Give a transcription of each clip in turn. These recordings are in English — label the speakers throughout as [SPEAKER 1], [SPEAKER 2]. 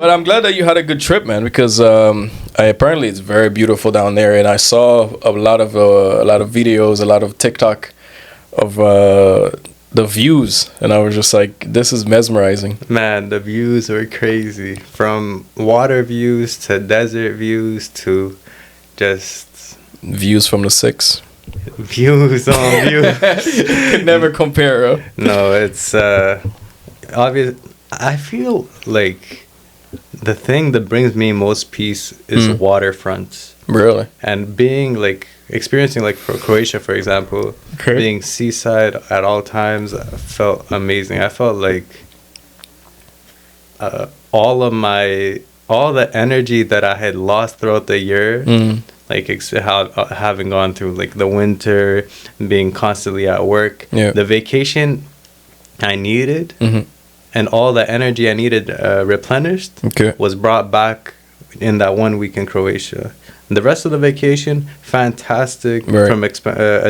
[SPEAKER 1] But I'm glad that you had a good trip, man, because apparently it's very beautiful down there, and I saw a lot of videos, a lot of TikTok of the views, and I was just like, this is mesmerizing.
[SPEAKER 2] Man, the views were crazy. From water views to desert views to just
[SPEAKER 1] Views from the six.
[SPEAKER 2] views on views.
[SPEAKER 1] Could never compare. Huh?
[SPEAKER 2] No, it's obvious. I feel like the thing that brings me most peace is waterfronts.
[SPEAKER 1] Really?
[SPEAKER 2] And being like experiencing like for Croatia, for example,
[SPEAKER 1] Okay.
[SPEAKER 2] being seaside at all times felt amazing. I felt like all the energy that I had lost throughout the year, like having gone through like the winter, being constantly at work,
[SPEAKER 1] Yeah.
[SPEAKER 2] the vacation I needed, and all the energy I needed replenished
[SPEAKER 1] Okay.
[SPEAKER 2] was brought back in that 1 week in Croatia. The rest of the vacation, fantastic,
[SPEAKER 1] Right.
[SPEAKER 2] from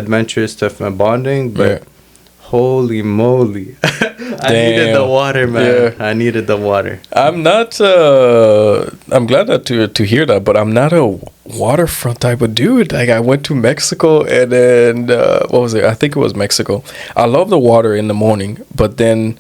[SPEAKER 2] adventures to bonding, but
[SPEAKER 1] Yeah.
[SPEAKER 2] holy moly. I needed the
[SPEAKER 1] Damn.
[SPEAKER 2] water, man.
[SPEAKER 1] Yeah.
[SPEAKER 2] I needed the water.
[SPEAKER 1] I'm not. I'm glad that to hear that, but I'm not a waterfront type of dude. Like I went to Mexico, and then what was it? I think it was Mexico. I love the water in the morning, but then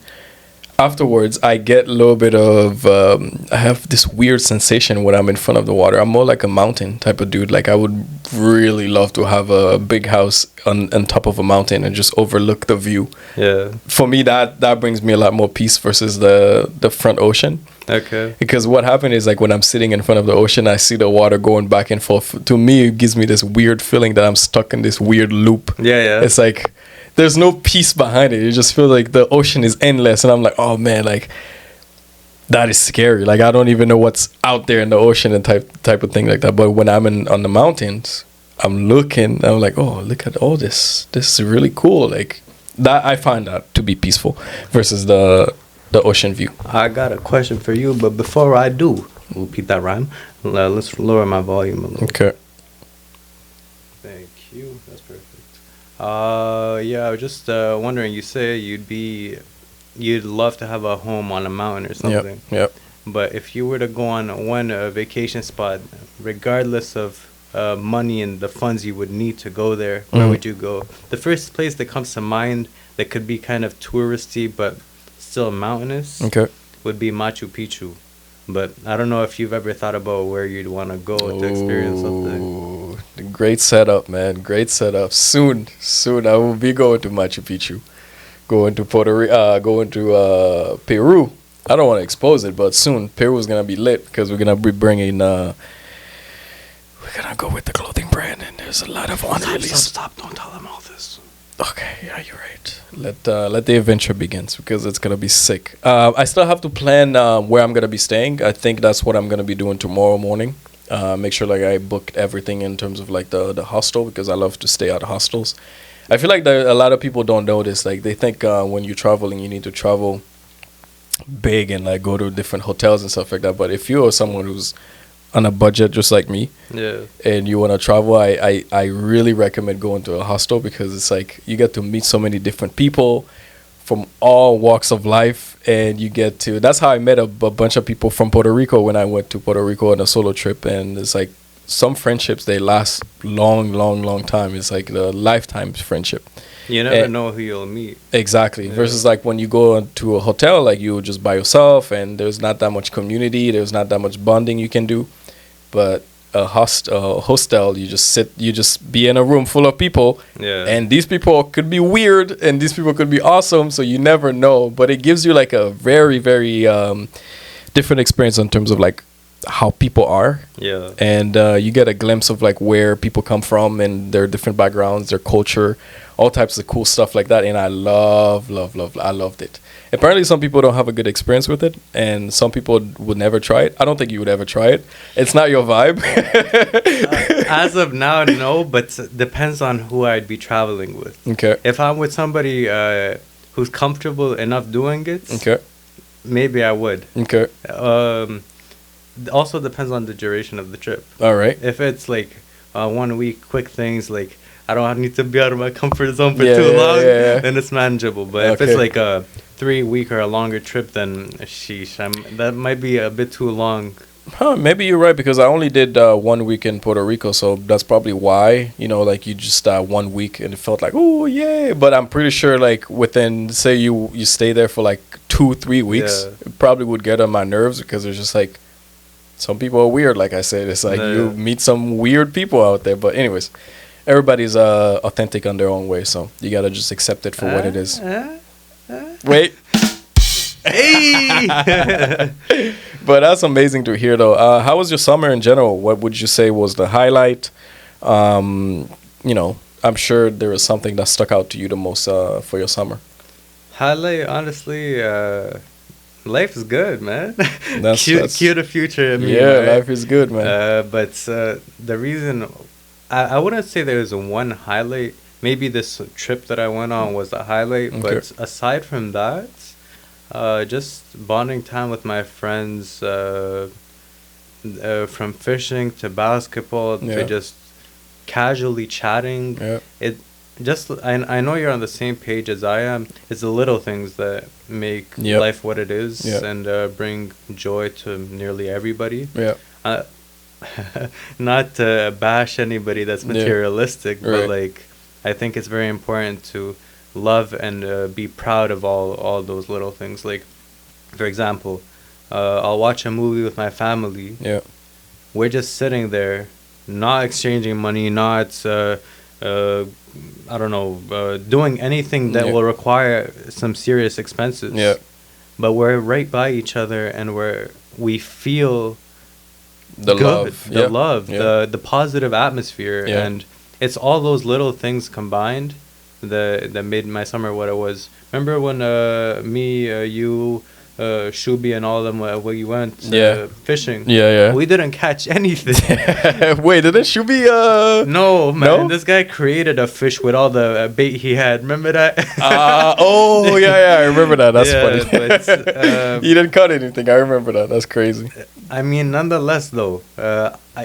[SPEAKER 1] afterwards I get a little bit of. I have this weird sensation when I'm in front of the water. I'm more like a mountain type of dude. Like I would really love to have a big house on top of a mountain and just overlook the view.
[SPEAKER 2] Yeah.
[SPEAKER 1] For me, that brings me a lot more peace versus the front ocean.
[SPEAKER 2] Okay.
[SPEAKER 1] Because what happened is like when I'm sitting in front of the ocean, I see the water going back and forth. To me, it gives me this weird feeling that I'm stuck in this weird loop.
[SPEAKER 2] Yeah, yeah.
[SPEAKER 1] It's like there's no peace behind it. You just feel like the ocean is endless, and I'm like, oh man, like that is scary. Like I don't even know what's out there in the ocean and type of thing like that. But when I'm on the mountains, I'm looking. I'm like, oh, look at all this. This is really cool. Like that, I find that to be peaceful versus the ocean view.
[SPEAKER 2] I got a question for you, but before I do, repeat that rhyme. Let's lower my volume a little.
[SPEAKER 1] Okay.
[SPEAKER 2] Thank you. That's perfect. Yeah, I was just wondering. You say you'd love to have a home on a mountain or something.
[SPEAKER 1] Yep.
[SPEAKER 2] But if you were to go on one vacation spot, regardless of money and the funds you would need to go there, where would you go? The first place that comes to mind that could be kind of touristy but still mountainous
[SPEAKER 1] Okay.
[SPEAKER 2] would be Machu Picchu. But I don't know if you've ever thought about where you'd want to go to experience something.
[SPEAKER 1] Ooh, great setup, man. Great setup. Soon, I will be going to Machu Picchu. Going to going to Peru. I don't want to expose it, but soon Peru is gonna be lit because we're gonna be bringing. We're gonna go with the clothing brand, and there's a lot of unreleased.
[SPEAKER 2] Stop! Don't tell them all this.
[SPEAKER 1] Okay, yeah, you're right. Let the adventure begin because it's gonna be sick. I still have to plan where I'm gonna be staying. I think that's what I'm gonna be doing tomorrow morning. Make sure like I booked everything in terms of like the hostel because I love to stay at hostels. I feel like a lot of people don't know this. Like they think when you're traveling, you need to travel big and like go to different hotels and stuff like that. But if you're someone who's on a budget just like me,
[SPEAKER 2] Yeah.
[SPEAKER 1] and you want to travel, I really recommend going to a hostel because it's like you get to meet so many different people from all walks of life, and you get to. That's how I met a bunch of people from Puerto Rico when I went to Puerto Rico on a solo trip, and it's like some friendships they last long time. It's like the lifetime friendship.
[SPEAKER 2] You never know who you'll meet.
[SPEAKER 1] Exactly.
[SPEAKER 2] Yeah.
[SPEAKER 1] Versus like when you go to a hotel, like you're just by yourself, and there's not that much community. There's not that much bonding you can do. But a hostel, you just be in a room full of people,
[SPEAKER 2] Yeah.
[SPEAKER 1] and these people could be weird, and these people could be awesome. So you never know. But it gives you like a very different experience in terms of like how people are,
[SPEAKER 2] Yeah.
[SPEAKER 1] and you get a glimpse of like where people come from and their different backgrounds, their culture, all types of cool stuff like that. And I loved it. Apparently some people don't have a good experience with it, and some people would never try it. I don't think you would ever try it. It's not your vibe.
[SPEAKER 2] As of now, no, but depends on who I'd be traveling with.
[SPEAKER 1] Okay.
[SPEAKER 2] If I'm with somebody who's comfortable enough doing it,
[SPEAKER 1] Okay.
[SPEAKER 2] maybe I would.
[SPEAKER 1] Okay.
[SPEAKER 2] Also depends on the duration of the trip.
[SPEAKER 1] All right.
[SPEAKER 2] If it's like 1 week, quick things, like I don't need to be out of my comfort zone for
[SPEAKER 1] Yeah,
[SPEAKER 2] too
[SPEAKER 1] yeah,
[SPEAKER 2] long,
[SPEAKER 1] yeah.
[SPEAKER 2] then it's manageable. But if
[SPEAKER 1] Okay.
[SPEAKER 2] it's like a 3 week or a longer trip, then sheesh, that might be a bit too long.
[SPEAKER 1] Huh, maybe you're right because I only did 1 week in Puerto Rico, so that's probably why, like you just 1 week and it felt like, oh, yeah. But I'm pretty sure, like, within, say you stay there for like 2-3 weeks,
[SPEAKER 2] Yeah.
[SPEAKER 1] it probably would get on my nerves because it's just like, some people are weird, like I said. It's like you meet some weird people out there. But, anyways, everybody's authentic on their own way, so you gotta just accept it for what it is. Wait.
[SPEAKER 2] Hey!
[SPEAKER 1] But that's amazing to hear, though. How was your summer in general? What would you say was the highlight? I'm sure there was something that stuck out to you the most for your summer.
[SPEAKER 2] Highlight, honestly, life is good, man.
[SPEAKER 1] That's
[SPEAKER 2] Cue the future. I mean,
[SPEAKER 1] yeah,
[SPEAKER 2] right?
[SPEAKER 1] life is good, man.
[SPEAKER 2] But the reason I wouldn't say there's one highlight. Maybe this trip that I went on was a highlight,
[SPEAKER 1] Okay.
[SPEAKER 2] but aside from that, just bonding time with my friends, from fishing to basketball
[SPEAKER 1] Yeah.
[SPEAKER 2] to just casually chatting.
[SPEAKER 1] Yeah.
[SPEAKER 2] It just I know you're on the same page as I am. It's the little things that make
[SPEAKER 1] Yep.
[SPEAKER 2] life what it is
[SPEAKER 1] Yep.
[SPEAKER 2] and bring joy to nearly everybody.
[SPEAKER 1] Yeah.
[SPEAKER 2] Uh, not to bash anybody that's
[SPEAKER 1] Yeah.
[SPEAKER 2] materialistic, but
[SPEAKER 1] Right.
[SPEAKER 2] like I think it's very important to love and be proud of all those little things. Like, for example, I'll watch a movie with my family.
[SPEAKER 1] Yeah.
[SPEAKER 2] We're just sitting there, not exchanging money, not I don't know, doing anything that
[SPEAKER 1] Yeah.
[SPEAKER 2] will require some serious expenses.
[SPEAKER 1] Yeah.
[SPEAKER 2] But we're right by each other, and we feel
[SPEAKER 1] The
[SPEAKER 2] good,
[SPEAKER 1] love.
[SPEAKER 2] the
[SPEAKER 1] Yeah.
[SPEAKER 2] love,
[SPEAKER 1] Yeah.
[SPEAKER 2] the positive atmosphere,
[SPEAKER 1] Yeah.
[SPEAKER 2] and it's all those little things combined that made my summer what it was. Remember when me, you, Shubi, and all of them we went
[SPEAKER 1] Yeah.
[SPEAKER 2] fishing?
[SPEAKER 1] Yeah.
[SPEAKER 2] We didn't catch anything.
[SPEAKER 1] Wait, didn't Shubi
[SPEAKER 2] No, man.
[SPEAKER 1] No?
[SPEAKER 2] This guy created a fish with all the bait he had. Remember that?
[SPEAKER 1] Oh, yeah, I remember that. That's
[SPEAKER 2] Yeah,
[SPEAKER 1] funny.
[SPEAKER 2] but,
[SPEAKER 1] You didn't cut anything. I remember that. That's crazy.
[SPEAKER 2] I mean, nonetheless, though,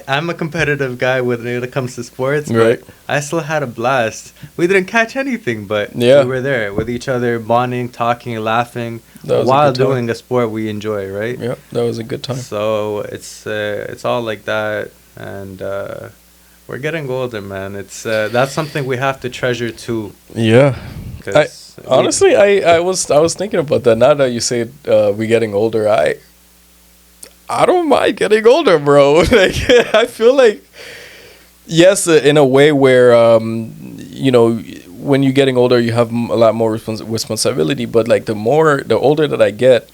[SPEAKER 2] I'm a competitive guy when it comes to sports,
[SPEAKER 1] Right.
[SPEAKER 2] but I still had a blast. We didn't catch anything, but
[SPEAKER 1] Yeah.
[SPEAKER 2] we were there with each other, bonding, talking, laughing,
[SPEAKER 1] That was a
[SPEAKER 2] while
[SPEAKER 1] good time.
[SPEAKER 2] doing a sport we enjoy, right?
[SPEAKER 1] Yeah, that was a good time.
[SPEAKER 2] So it's all like that, and we're getting older, man. It's that's something we have to treasure too.
[SPEAKER 1] Yeah.
[SPEAKER 2] 'Cause
[SPEAKER 1] Honestly, I was thinking about that. Now that you say we getting older, I don't mind getting older, bro. Like I feel like yes, in a way where when you're getting older, you have a lot more responsibility. But like the older that I get,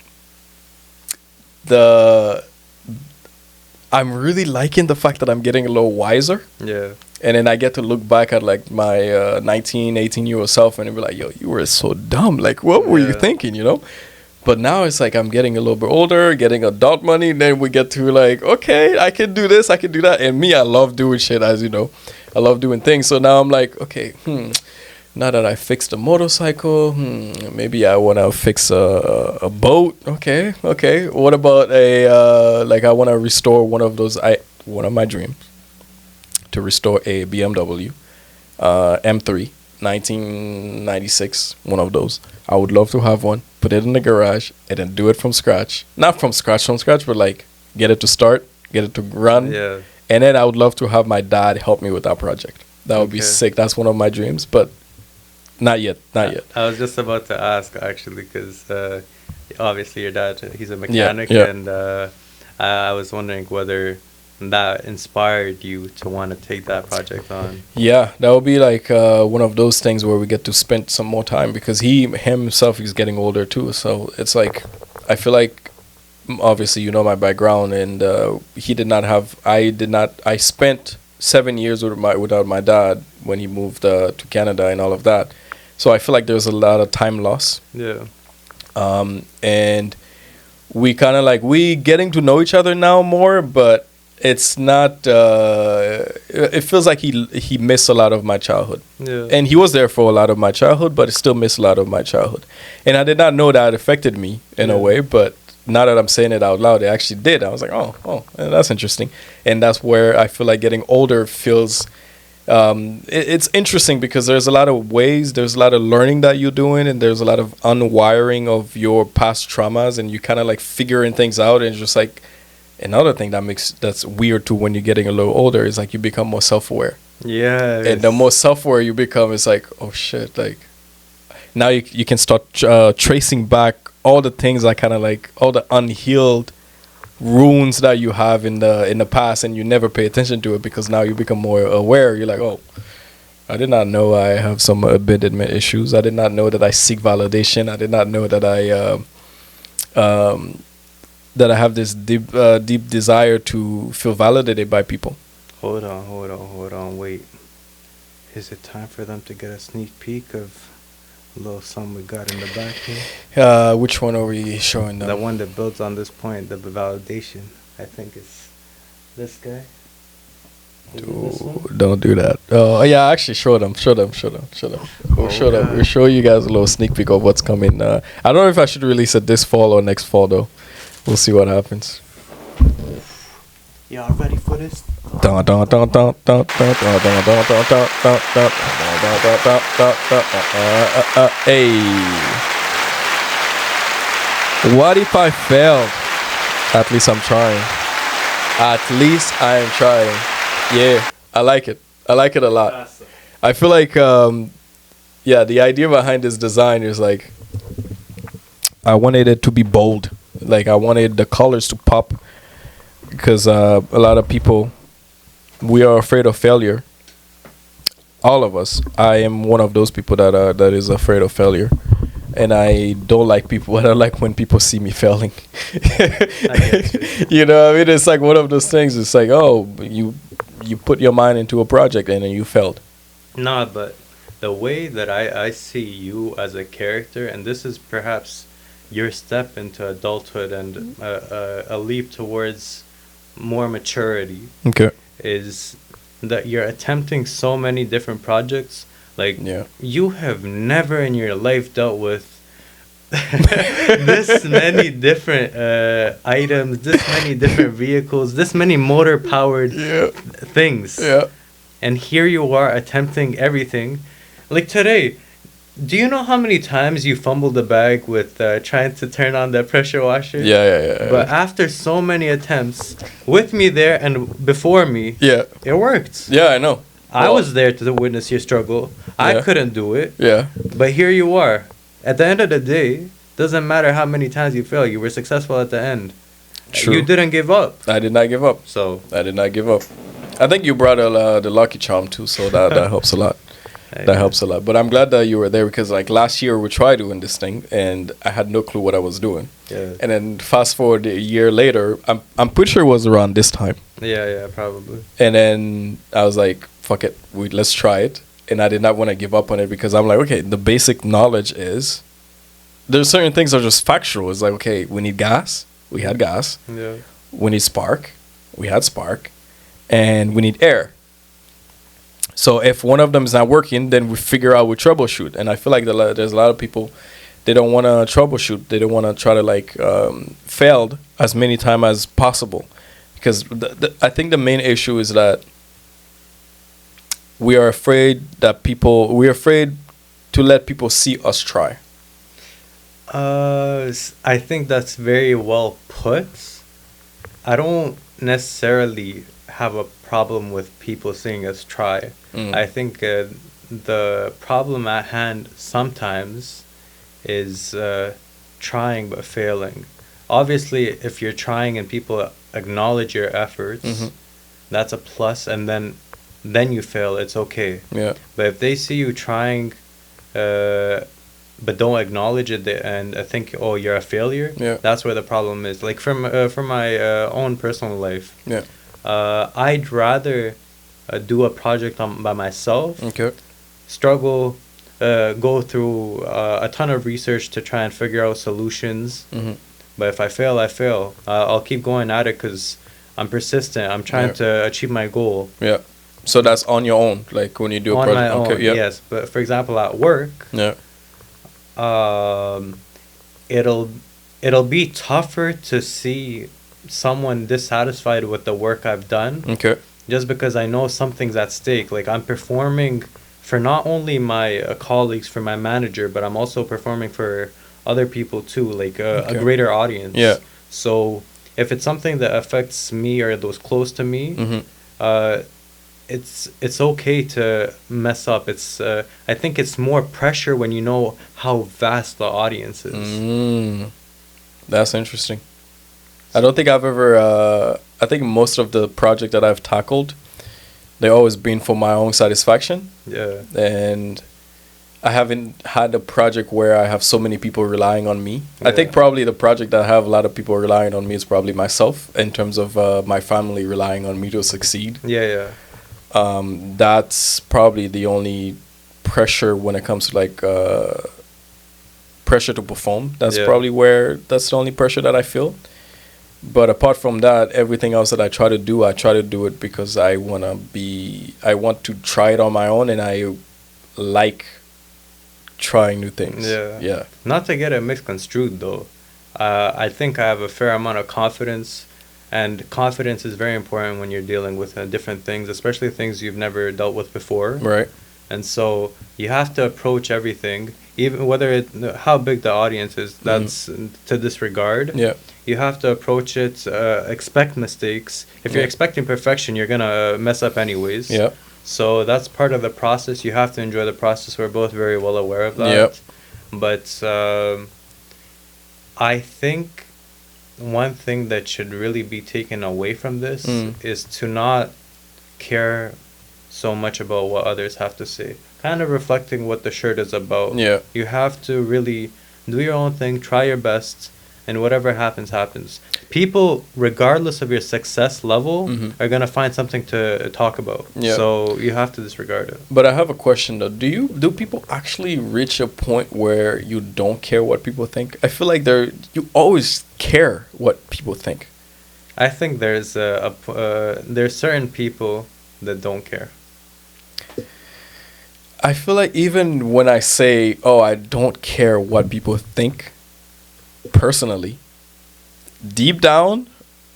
[SPEAKER 1] I'm really liking the fact that I'm getting a little wiser.
[SPEAKER 2] yeah.
[SPEAKER 1] And then I get to look back at like my 19, 18-year-old self and be like, yo, you were so dumb. Like, what were you
[SPEAKER 2] Yeah.
[SPEAKER 1] thinking, But now it's like I'm getting a little bit older, getting adult money. And then we get to like, okay, I can do this, I can do that. And me, I love doing shit, as you know. I love doing things. So now I'm like, okay, now that I fixed a motorcycle, maybe I want to fix a boat. Okay. What about I want to restore one of my dreams. To restore a BMW M3 1996, one of those. I would love to have one, put it in the garage, and then do it from scratch. Not from scratch, but like get it to start, get it to run.
[SPEAKER 2] Yeah.
[SPEAKER 1] And then I would love to have my dad help me with that project. That would be
[SPEAKER 2] Okay.
[SPEAKER 1] sick. That's one of my dreams, but not yet.
[SPEAKER 2] I was just about to ask, actually, because obviously your dad, he's a mechanic,
[SPEAKER 1] yeah.
[SPEAKER 2] and I was wondering whether that inspired you to want to take that project on.
[SPEAKER 1] Yeah, that would be like one of those things where we get to spend some more time because himself is getting older too. So it's like, I feel like, obviously, my background, and I spent 7 years without my dad when he moved to Canada and all of that. So I feel like there's a lot of time loss.
[SPEAKER 2] Yeah.
[SPEAKER 1] And we kind of like, we getting to know each other now more, but it's not, it feels like he missed a lot of my childhood.
[SPEAKER 2] Yeah.
[SPEAKER 1] And he was there for a lot of my childhood, but he still missed a lot of my childhood. And I did not know that affected me in a way, but now that I'm saying it out loud, it actually did. I was like, oh, that's interesting. And that's where I feel like getting older feels It's interesting because there's a lot of ways, there's a lot of learning that you're doing, and there's a lot of unwiring of your past traumas, and you kind of like figuring things out. And it's just like another thing that's weird too when you're getting a little older is like you become more self-aware.
[SPEAKER 2] Yeah.
[SPEAKER 1] And the more self-aware you become, it's like, oh shit, like now you can start tracing back all the things that kind of like all the unhealed wounds that you have in the past, and you never pay attention to it because now you become more aware. You're like, oh, I did not know I have some abandonment issues. I did not know that I seek validation. I did not know that I have this deep desire to feel validated by people.
[SPEAKER 2] Hold on, wait. Is it time for them to get a sneak peek of a little something we got in the back here?
[SPEAKER 1] Which one are we showing them?
[SPEAKER 2] The one that builds on this point, the validation. I think it's this guy. Is it this one?
[SPEAKER 1] Don't do that. Oh yeah, actually show them. We'll show them. We'll show you guys a little sneak peek of what's coming. I don't know if I should release it this fall or next fall though. We'll see what happens.
[SPEAKER 2] Y'all ready for this?
[SPEAKER 1] Hey, what if I failed? At least I'm trying. At least I am trying. Yeah, I like it. I like it a lot.
[SPEAKER 2] Awesome.
[SPEAKER 1] I feel like, the idea behind this design is like, I wanted it to be bold. Like I wanted the colors to pop. Because a lot of people, we are afraid of failure. All of us. I am one of those people that is afraid of failure, and I don't like people. I don't like when people see me failing. You know, I mean, it's like one of those things. It's like, oh, you put your mind into a project and then you failed.
[SPEAKER 2] Nah, but the way that I see you as a character, and this is perhaps your step into adulthood and a leap towards more maturity,
[SPEAKER 1] Okay.
[SPEAKER 2] is that you're attempting so many different projects. Like,
[SPEAKER 1] Yeah.
[SPEAKER 2] you have never in your life dealt with this many different items, this many different vehicles, this many motor powered things.
[SPEAKER 1] Yeah.
[SPEAKER 2] And here you are attempting everything. Like today, do you know how many times you fumbled the bag with trying to turn on the pressure washer?
[SPEAKER 1] Yeah.
[SPEAKER 2] But after so many attempts, with me there and before me,
[SPEAKER 1] Yeah.
[SPEAKER 2] it worked.
[SPEAKER 1] Yeah, I know.
[SPEAKER 2] I
[SPEAKER 1] Well,
[SPEAKER 2] was there to witness your struggle. I
[SPEAKER 1] Yeah.
[SPEAKER 2] couldn't do it.
[SPEAKER 1] Yeah.
[SPEAKER 2] But here you are. At the end of the day, doesn't matter how many times you fail, you were successful at the end.
[SPEAKER 1] True.
[SPEAKER 2] You didn't give up.
[SPEAKER 1] I did not give up.
[SPEAKER 2] So
[SPEAKER 1] I did not give up. I think you brought the Lucky Charm too, so that helps a lot. That helps a lot. But I'm glad that you were there because like last year we tried doing this thing and I had no clue what I was doing.
[SPEAKER 2] yeah,
[SPEAKER 1] And then fast forward a year later, I'm pretty sure it was around this time.
[SPEAKER 2] yeah, probably.
[SPEAKER 1] And then I was like, fuck it, let's try it. And I did not want to give up on it because I'm like, okay, the basic knowledge is there's certain things that are just factual. It's like, okay, we need gas. We had gas.
[SPEAKER 2] Yeah.
[SPEAKER 1] We need spark. We had spark. And we need air. So if one of them is not working, then we figure out we troubleshoot. And I feel like there's a lot of people, they don't want to troubleshoot. They don't want to try to like fail as many times as possible. Because I think the main issue is that we're afraid to let people see us try.
[SPEAKER 2] I think that's very well put. I don't necessarily have a problem with people seeing us try. I think the problem at hand sometimes is trying but failing. Obviously, if you're trying and people acknowledge your efforts, that's a plus, and then you fail, it's okay.
[SPEAKER 1] Yeah.
[SPEAKER 2] But if they see you trying but don't acknowledge it and think, oh, you're a failure, that's where the problem is. Like from my own personal life, I'd rather do a project by myself, struggle, go through a ton of research to try and figure out solutions. But if I fail, I fail. I'll keep going at it because I'm persistent. I'm trying to achieve my goal.
[SPEAKER 1] Yeah. So that's on your own, like when you do a project.
[SPEAKER 2] On my own, yes. But for example, at work, it'll be tougher to see someone dissatisfied with the work I've done. just because I know something's at stake. Like I'm performing for not only my colleagues, for my manager, but I'm also performing for other people too, like a
[SPEAKER 1] Okay.
[SPEAKER 2] greater audience.
[SPEAKER 1] Yeah.
[SPEAKER 2] So if it's something that affects me or those close to me,
[SPEAKER 1] Mm-hmm.
[SPEAKER 2] uh, it's okay to mess up. I think it's more pressure when you know how vast the audience is.
[SPEAKER 1] That's interesting. I don't think I've ever. I think most of the project that I've tackled, they always been for my own satisfaction,
[SPEAKER 2] Yeah.
[SPEAKER 1] and I haven't had a project where I have so many people relying on me. I think
[SPEAKER 2] Yeah.
[SPEAKER 1] probably the project that I have a lot of people relying on me is probably myself in terms of my family relying on me to succeed.
[SPEAKER 2] Yeah, yeah.
[SPEAKER 1] That's probably the only pressure when it comes to like pressure to perform. That's
[SPEAKER 2] Yeah.
[SPEAKER 1] probably where that's the only pressure that I feel. But apart from that, everything else that I try to do it because I want to try it on my own, and I like trying new things.
[SPEAKER 2] Yeah.
[SPEAKER 1] Yeah.
[SPEAKER 2] Not to get it misconstrued though. I think I have a fair amount of confidence, and confidence is very important when you're dealing with different things, especially things you've never dealt with before.
[SPEAKER 1] Right.
[SPEAKER 2] And so you have to approach everything, even whether how big the audience is. That's to disregard.
[SPEAKER 1] Yeah.
[SPEAKER 2] You have to approach it. Expect mistakes. If you're
[SPEAKER 1] Yeah.
[SPEAKER 2] expecting perfection, you're gonna mess up anyways.
[SPEAKER 1] Yeah.
[SPEAKER 2] So that's part of the process. You have to enjoy the process. We're both very well aware of that.
[SPEAKER 1] Yep.
[SPEAKER 2] But I think one thing that should really be taken away from this is to not care so much about what others have to say. Kind of reflecting what the shirt is about.
[SPEAKER 1] Yeah.
[SPEAKER 2] You have to really do your own thing, try your best, and whatever happens, happens. People, regardless of your success level, are going to find something to talk about.
[SPEAKER 1] Yeah.
[SPEAKER 2] So you have to disregard it.
[SPEAKER 1] But I have a question though. Do people actually reach a point where you don't care what people think? I feel like you always care what people think.
[SPEAKER 2] I think there's there's certain people that don't care.
[SPEAKER 1] I feel like even when I say, "Oh, I don't care what people think," personally, deep down,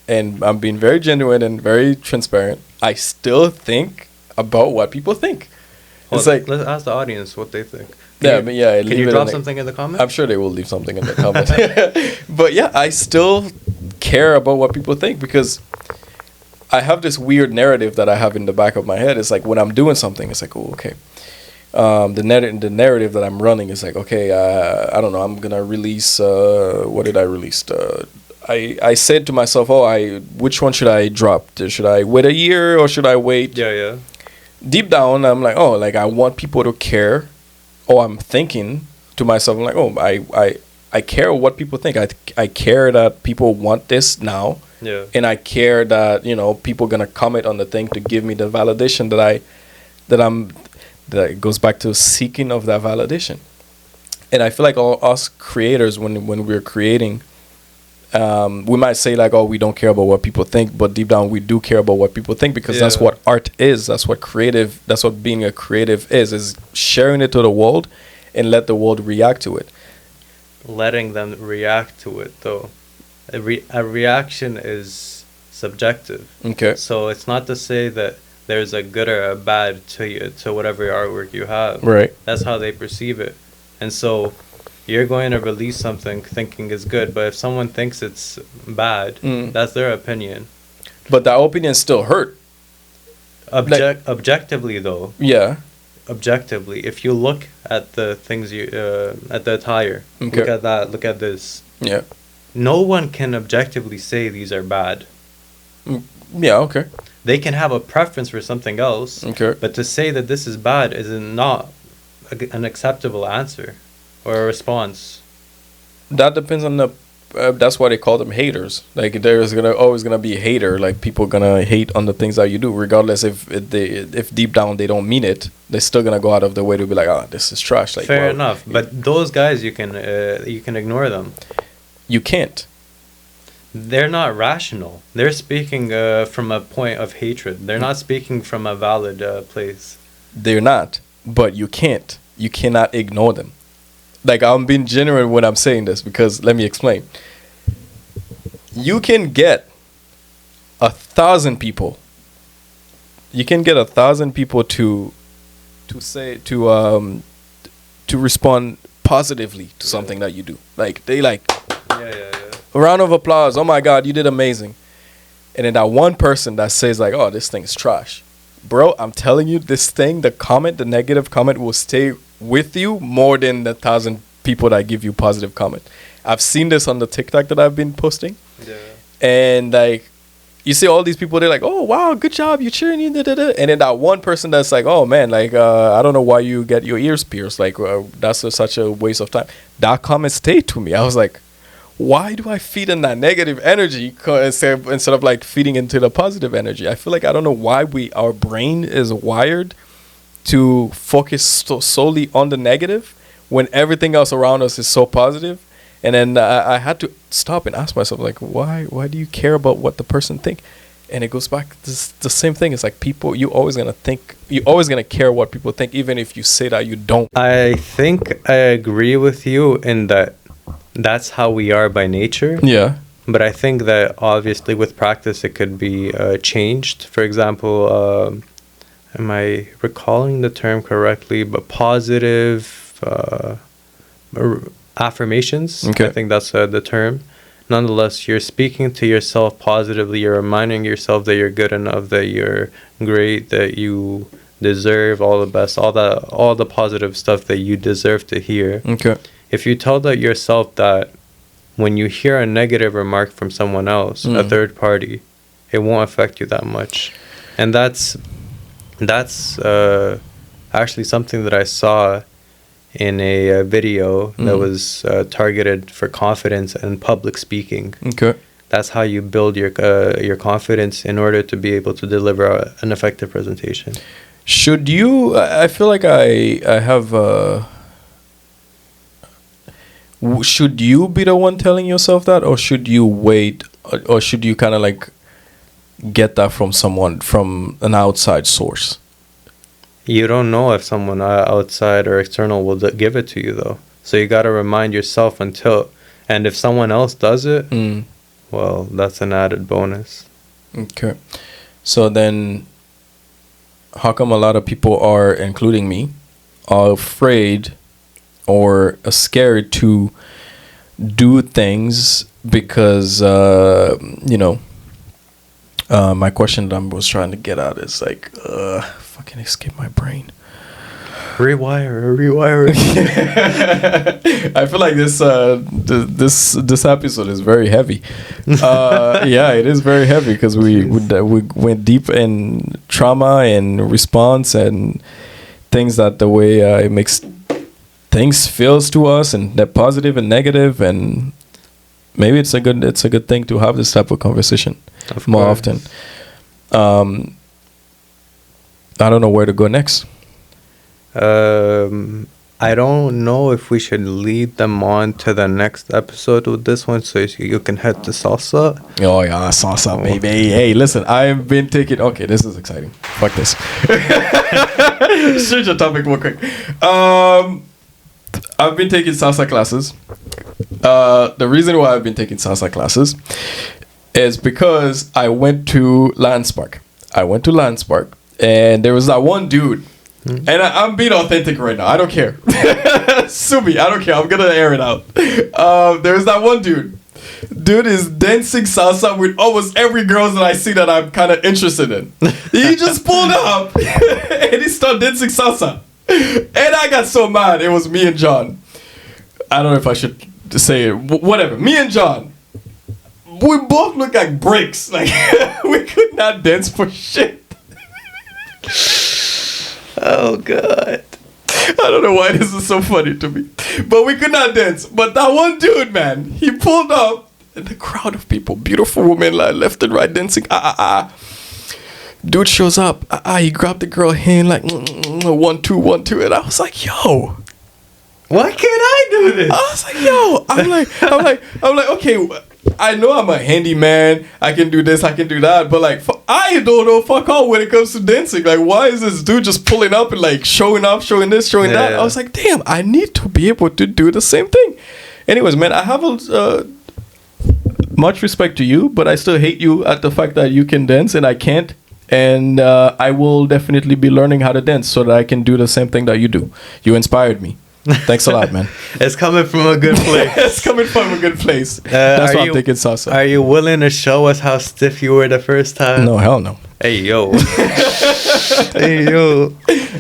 [SPEAKER 1] and I'm being very genuine and very transparent, I still think about what people think. It's like,
[SPEAKER 2] Let's ask the audience what they think.
[SPEAKER 1] Can
[SPEAKER 2] Can you drop something in the comments?
[SPEAKER 1] I'm sure they will leave something in the comments. But yeah, I still care about what people think because I have this weird narrative that I have in the back of my head. It's like when I'm doing something, it's like, oh, okay. The narrative that I'm running is like, okay, I don't know, I'm gonna release. What did I release? I said to myself, which one should I drop? Should I wait a year or should I wait?
[SPEAKER 2] Yeah, yeah.
[SPEAKER 1] Deep down, I'm like, like I want people to care. I'm thinking to myself, I'm like, I care what people think. I care that people want this now.
[SPEAKER 2] Yeah.
[SPEAKER 1] And I care that, people gonna comment on the thing to give me the validation that it goes back to seeking of that validation. And I feel like all us creators, when we're creating, we might say like, we don't care about what people think, but deep down we do care about what people think because that's what art is. That's what being a creative is sharing it to the world and let the world react to it.
[SPEAKER 2] Letting them react to it though. A reaction is subjective.
[SPEAKER 1] Okay.
[SPEAKER 2] So it's not to say that there's a good or a bad to whatever artwork you have.
[SPEAKER 1] Right.
[SPEAKER 2] That's how they perceive it. And so you're going to release something thinking it's good, but if someone thinks it's bad, that's their opinion.
[SPEAKER 1] But that opinion still hurt.
[SPEAKER 2] Objectively though.
[SPEAKER 1] Yeah.
[SPEAKER 2] Objectively, if you look at the things at the attire,
[SPEAKER 1] Okay.
[SPEAKER 2] look at that, look at this.
[SPEAKER 1] Yeah.
[SPEAKER 2] No one can objectively say these are bad.
[SPEAKER 1] Yeah, okay.
[SPEAKER 2] They can have a preference for something else.
[SPEAKER 1] Okay.
[SPEAKER 2] But to say that this is bad is not an acceptable answer or a response.
[SPEAKER 1] That depends on the. That's why they call them haters. Like there's always gonna be a hater. Like people gonna hate on the things that you do, regardless if deep down they don't mean it. They're still gonna go out of their way to be like, this is trash. Like
[SPEAKER 2] fair enough, but those guys you can ignore them.
[SPEAKER 1] You can't.
[SPEAKER 2] They're not rational. They're speaking from a point of hatred. They're not speaking from a valid place.
[SPEAKER 1] They're not, but you can't. You cannot ignore them. Like, I'm being genuine when I'm saying this because let me explain. You can get 1,000 people you can get 1,000 people to respond positively to something that you do. Like they like, a round of applause. Oh my God, you did amazing. And then that one person that says like, oh, this thing is trash. Bro, I'm telling you, this thing, the negative comment will stay with you more than the 1,000 people that give you positive comment. I've seen this on the TikTok that I've been posting.
[SPEAKER 2] Yeah.
[SPEAKER 1] And like, you see all these people, they're like, oh, wow, good job, you're cheering, you da-da-da. And then that one person that's like, oh, man, like, I don't know why you get your ears pierced. Like, that's such a waste of time. That comment stayed to me. I was like, why do I feed in that negative energy instead of like feeding into the positive energy? I feel like I don't know why our brain is wired to focus solely on the negative when everything else around us is so positive. And then I had to stop and ask myself, like, why do you care about what the person think? And it goes back to the same thing. It's like you're always going to care what people think, even if you say that you don't.
[SPEAKER 2] I think I agree with you in that that's how we are by nature.
[SPEAKER 1] Yeah.
[SPEAKER 2] But I think that obviously with practice it could be changed. For example, am I recalling the term correctly? But positive affirmations.
[SPEAKER 1] Okay.
[SPEAKER 2] I think that's the term. Nonetheless, you're speaking to yourself positively. You're reminding yourself that you're good enough, that you're great, that you deserve all the best, all the positive stuff that you deserve to hear.
[SPEAKER 1] Okay.
[SPEAKER 2] If you tell that yourself that when you hear a negative remark from someone else, a third party, it won't affect you that much. And that's actually something that I saw in a video that was targeted for confidence and public speaking.
[SPEAKER 1] Okay.
[SPEAKER 2] That's how you build your confidence in order to be able to deliver an effective presentation.
[SPEAKER 1] Should you? I feel like I have. Should you be the one telling yourself that, or should you wait, or should you kind of like get that from an outside source?
[SPEAKER 2] You don't know if someone outside or external will give it to you, though. So you got to remind yourself and if someone else does it, well, that's an added bonus.
[SPEAKER 1] Okay. So then, how come a lot of people are, including me, are afraid or scared to do things because, my question that I was trying to get at is like, fucking escape my brain.
[SPEAKER 2] Rewire.
[SPEAKER 1] I feel like this episode is very heavy. Yeah, it is very heavy because we went deep in trauma and response and things that the way it makes things feels to us, and they're positive and negative, and maybe it's a good thing to have this type of conversation more often. I don't know where to go next.
[SPEAKER 2] I don't know if we should lead them on to the next episode with this one, so you can head to salsa.
[SPEAKER 1] Oh yeah, salsa, baby. Hey, listen, I've been taking. Okay, this is exciting. Fuck this. Change the topic real quick. I've been taking salsa classes. The reason why I've been taking salsa classes is because I went to Lance Park. And there was that one dude. And I'm being authentic right now. I don't care. Sue me. I don't care. I'm going to air it out. There's that one dude. Dude is dancing salsa with almost every girl that I see that I'm kind of interested in. He just pulled up and he started dancing salsa. And I got so mad. It was me and John. I don't know if I should say it. Whatever. Me and John. We both look like bricks. Like, we could not dance for shit.
[SPEAKER 2] Oh, God.
[SPEAKER 1] I don't know why this is so funny to me. But we could not dance. But that one dude, man, he pulled up. And the crowd of people, beautiful women, like left and right dancing. Dude shows up. He grabbed the girl hand like 1, 2, 1, 2. And I was like, yo.
[SPEAKER 2] Why can't I do this?
[SPEAKER 1] I was like, yo. I'm like, okay. I know I'm a handyman. I can do this. I can do that. But like, I don't know fuck all when it comes to dancing. Like, why is this dude just pulling up and like showing up, showing this, showing that? I was like, damn, I need to be able to do the same thing. Anyways, man, I have much respect to you, but I still hate you at the fact that you can dance and I can't. And I will definitely be learning how to dance so that I can do the same thing that you do. You inspired me. Thanks a lot, man.
[SPEAKER 2] It's coming from a good place.
[SPEAKER 1] It's coming from a good place. That's why I'm thinking salsa.
[SPEAKER 2] Are you willing to show us how stiff you were the first time?
[SPEAKER 1] No, hell no.
[SPEAKER 2] Hey, yo. Hey, yo.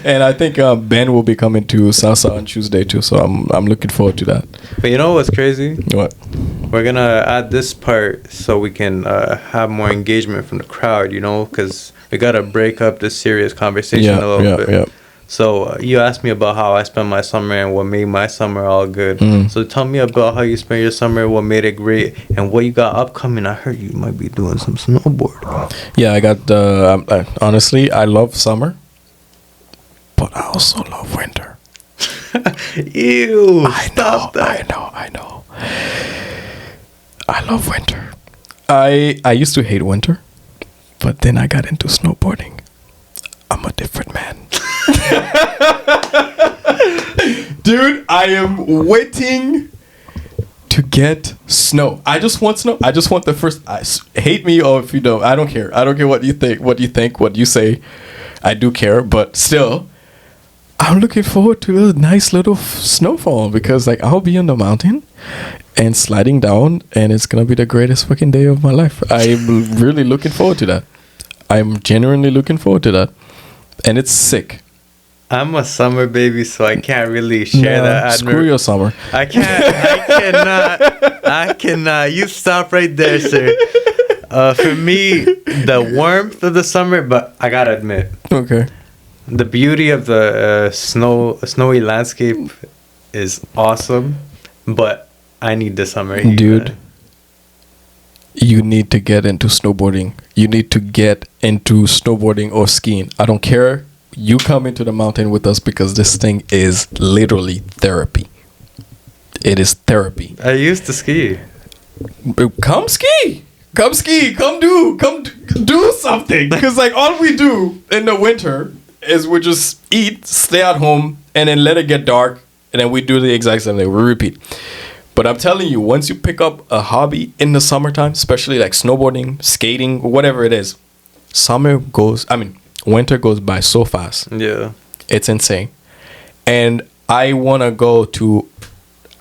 [SPEAKER 1] And I think Ben will be coming to salsa on Tuesday too, so I'm looking forward to that.
[SPEAKER 2] But you know what's crazy?
[SPEAKER 1] What?
[SPEAKER 2] We're going to add this part so we can have more engagement from the crowd, you know, because we got to break up this serious conversation a little bit. Yeah. So you asked me about how I spent my summer and what made my summer all good. So tell me about how you spent your summer, what made it great, and what you got upcoming. I heard you might be doing some snowboard.
[SPEAKER 1] Yeah, I got, honestly, I love summer, but I also love winter.
[SPEAKER 2] Ew,
[SPEAKER 1] stop that. I know. I love winter. I used to hate winter, but then I got into snowboarding. I'm a different man. Dude, I am waiting to get snow. I just want snow. I just want the first. Hate me or if you don't, I don't care. I don't care what you think, what you say. I do care, but still, I'm looking forward to a nice little snowfall because like I'll be in the mountain and sliding down, and it's gonna be the greatest fucking day of my life. I'm really looking forward to that. I'm genuinely looking forward to that, and it's sick.
[SPEAKER 2] I'm a summer baby, so I can't really share that.
[SPEAKER 1] Screw your summer.
[SPEAKER 2] I cannot. You stop right there, sir. For me, the warmth of the summer, but I gotta admit,
[SPEAKER 1] okay,
[SPEAKER 2] the beauty of the snowy landscape is awesome, but I need the summer heat,
[SPEAKER 1] dude.
[SPEAKER 2] Man.
[SPEAKER 1] You need to get into snowboarding. You need to get into snowboarding or skiing. I don't care. You come into the mountain with us because this thing is literally therapy. It is therapy.
[SPEAKER 2] I used to ski.
[SPEAKER 1] Come ski. Come ski. Come do something. Because like all we do in the winter is we just eat, stay at home, and then let it get dark, and then we do the exact same thing. We repeat. But I'm telling you, once you pick up a hobby in the summertime, especially like snowboarding, skating, whatever it is, winter goes by so fast.
[SPEAKER 2] Yeah.
[SPEAKER 1] It's insane. And I want to go to,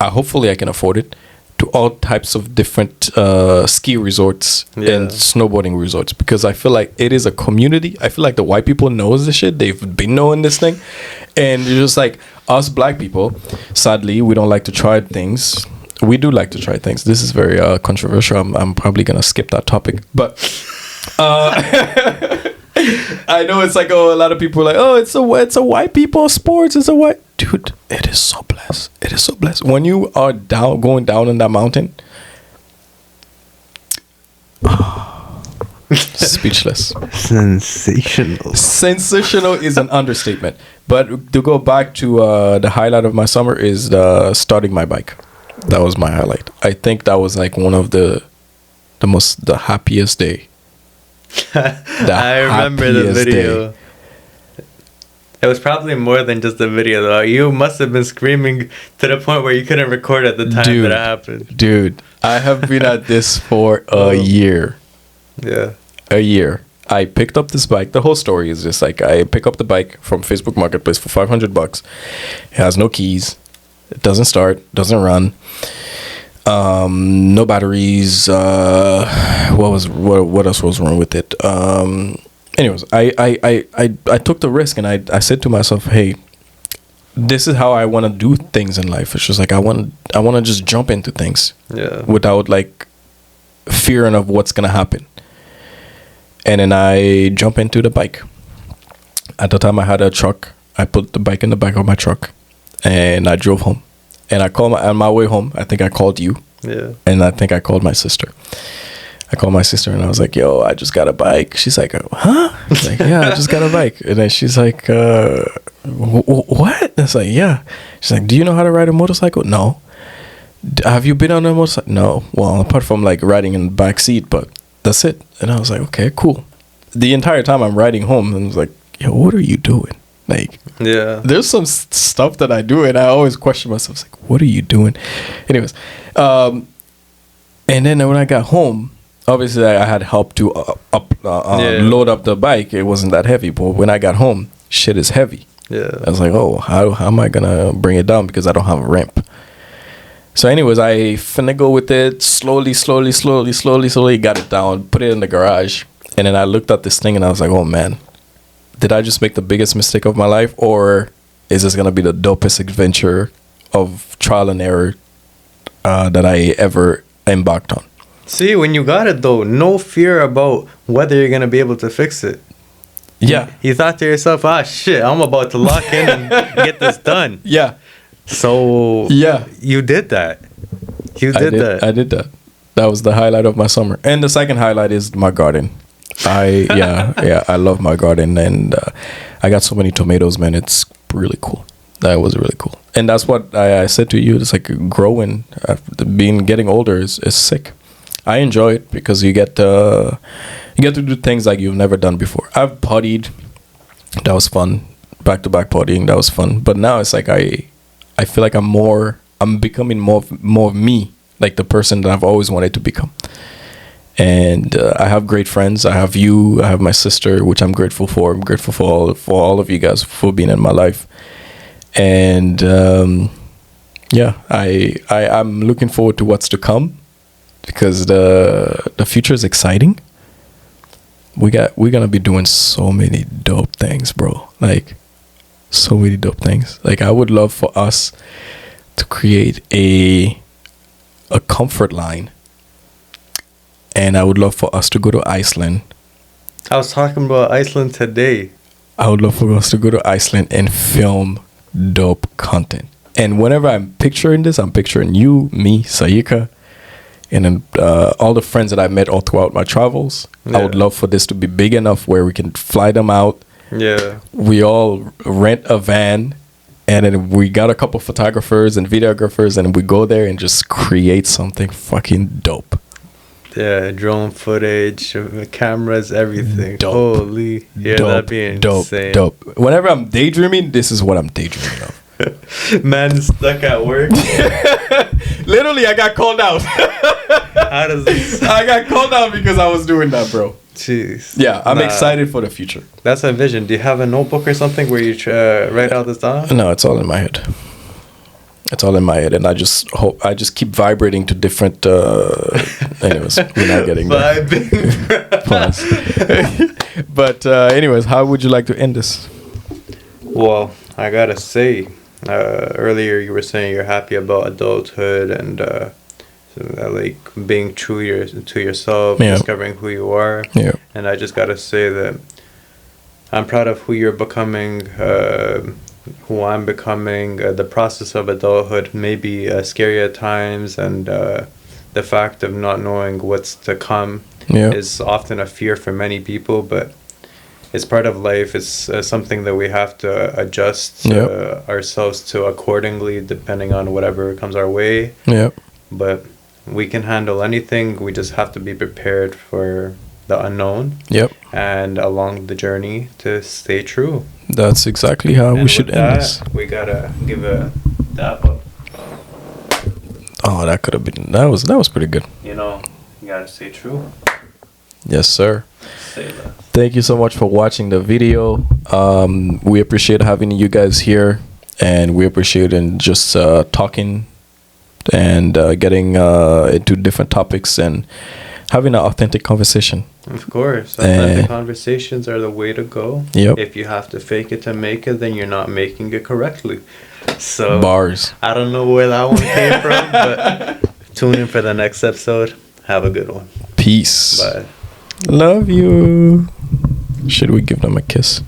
[SPEAKER 1] hopefully I can afford it, to all types of different ski resorts and snowboarding resorts. Because I feel like it is a community. I feel like the white people knows this shit. They've been knowing this thing. And it's just like us black people, sadly, we don't like to try things. We do like to try things. This is very controversial. I'm probably going to skip that topic. But I know it's like, a lot of people are like, oh, it's a white people sports. It's a white... Dude, it is so blessed. It is so blessed. When you are going down in that mountain... speechless.
[SPEAKER 2] Sensational.
[SPEAKER 1] Sensational is an understatement. But to go back to the highlight of my summer is starting my bike. That was my highlight. I think that was like one of the happiest day.
[SPEAKER 2] I remember the video. Day. It was probably more than just the video though. You must have been screaming to the point where you couldn't record at the time that it happened.
[SPEAKER 1] Dude, I have been at this for a year.
[SPEAKER 2] Yeah.
[SPEAKER 1] A year. I picked up this bike. The whole story is just like I pick up the bike from Facebook Marketplace for $500. It has no keys. It doesn't start. Doesn't run. No batteries. What else was wrong with it? Anyways, I took the risk and I said to myself, hey, this is how I want to do things in life. It's just like I want to just jump into things without like fearing of what's gonna happen. And then I jump into the bike. At the time I had a truck. I put the bike in the back of my truck and I drove home. And on my way home, I think I called you.
[SPEAKER 2] Yeah.
[SPEAKER 1] And I think I called my sister. I called my sister and I was like, yo, I just got a bike. She's like, huh? I was like, yeah, I just got a bike. And then she's like, what? I was like, yeah. She's like, do you know how to ride a motorcycle? No. Have you been on a motorcycle? No. Well, apart from like riding in the back seat, but that's it. And I was like, okay, cool. The entire time I'm riding home, and I was like, yo, what are you doing? Like, there's some stuff that I do, and I always question myself. Like, what are you doing? Anyways, and then when I got home, obviously I had help to
[SPEAKER 2] Yeah.
[SPEAKER 1] load up the bike. It wasn't that heavy, but when I got home, shit is heavy.
[SPEAKER 2] Yeah.
[SPEAKER 1] I was like, oh, how am I gonna bring it down because I don't have a ramp. So anyways, I finagle with it slowly, got it down, put it in the garage, and then I looked at this thing and I was like, oh man, did I just make the biggest mistake of my life, or is this gonna be the dopest adventure of trial and error that I ever embarked on?
[SPEAKER 2] See, when you got it though, no fear about whether you're gonna be able to fix it.
[SPEAKER 1] Yeah.
[SPEAKER 2] You thought to yourself, ah, shit, I'm about to lock in and get this done.
[SPEAKER 1] Yeah.
[SPEAKER 2] So
[SPEAKER 1] Yeah.
[SPEAKER 2] you did that. You did that.
[SPEAKER 1] I did that. That was the highlight of my summer. And the second highlight is my garden. I love my garden, and I got so many tomatoes, man. It's really cool. That was really cool. And that's what I said to you. It's like growing, getting older is sick. I enjoy it because you get to do things like you've never done before. I've puttied. That was fun. Back-to-back puttying. That was fun. But now it's like I feel like I'm becoming more of me, like the person that I've always wanted to become. And I have great friends. I have you. I have my sister, which I'm grateful for. I'm grateful for all of you guys for being in my life. And I'm looking forward to what's to come, because the future is exciting. We're gonna be doing so many dope things, bro. Like, so many dope things. Like, I would love for us to create a comfort line, and I would love for us to go to Iceland.
[SPEAKER 2] I was talking about Iceland today.
[SPEAKER 1] I would love for us to go to Iceland and film dope content. And whenever I'm picturing this, I'm picturing you, me, Sayika, and then all the friends that I met all throughout my travels.
[SPEAKER 2] Yeah.
[SPEAKER 1] I would love for this to be big enough where we can fly them out.
[SPEAKER 2] Yeah.
[SPEAKER 1] We all rent a van, and then we got a couple photographers and videographers, and we go there and just create something fucking dope.
[SPEAKER 2] Yeah, drone footage, cameras, everything.
[SPEAKER 1] Dope.
[SPEAKER 2] Holy. Yeah,
[SPEAKER 1] Dope,
[SPEAKER 2] that'd be insane.
[SPEAKER 1] dope. Whenever I'm daydreaming, this is what I'm daydreaming of.
[SPEAKER 2] Man stuck at work.
[SPEAKER 1] Literally, I got called out.
[SPEAKER 2] How does this...
[SPEAKER 1] I got called out because I was doing that, bro.
[SPEAKER 2] Jeez.
[SPEAKER 1] Yeah, I'm excited for the future.
[SPEAKER 2] That's a vision. Do you have a notebook or something where you write all this down?
[SPEAKER 1] No, it's all in my head. It's all in my head, and I just keep vibrating to different. Anyways, we're not getting there. But anyways, how would you like to end this?
[SPEAKER 2] Well, I gotta say, earlier you were saying you're happy about adulthood and like being true to yourself,
[SPEAKER 1] Yeah.
[SPEAKER 2] discovering who you are.
[SPEAKER 1] Yeah.
[SPEAKER 2] And I just gotta say that I'm proud of who you're becoming, who I'm becoming. The process of adulthood may be scary at times, and the fact of not knowing what's to come is often a fear for many people, but it's part of life. It's something that we have to adjust ourselves to accordingly, depending on whatever comes our way.
[SPEAKER 1] Yeah.
[SPEAKER 2] But we can handle anything. We just have to be prepared for the unknown.
[SPEAKER 1] Yep.
[SPEAKER 2] And along the journey to stay true.
[SPEAKER 1] That's exactly how we should end this.
[SPEAKER 2] We gotta give a dap up.
[SPEAKER 1] Oh, that could have been. That was pretty good.
[SPEAKER 2] You know, you gotta stay true.
[SPEAKER 1] Yes, sir.
[SPEAKER 2] Say that.
[SPEAKER 1] Thank you so much for watching the video. We appreciate having you guys here, and we appreciate just talking and getting into different topics and having an authentic conversation.
[SPEAKER 2] Of course. Authentic conversations are the way to go.
[SPEAKER 1] Yep.
[SPEAKER 2] If you have to fake it to make it, then you're not making it correctly. So
[SPEAKER 1] Bars.
[SPEAKER 2] I don't know where that one came from, but tune in for the next episode. Have a good one.
[SPEAKER 1] Peace.
[SPEAKER 2] Bye.
[SPEAKER 1] Love you. Should we give them a kiss?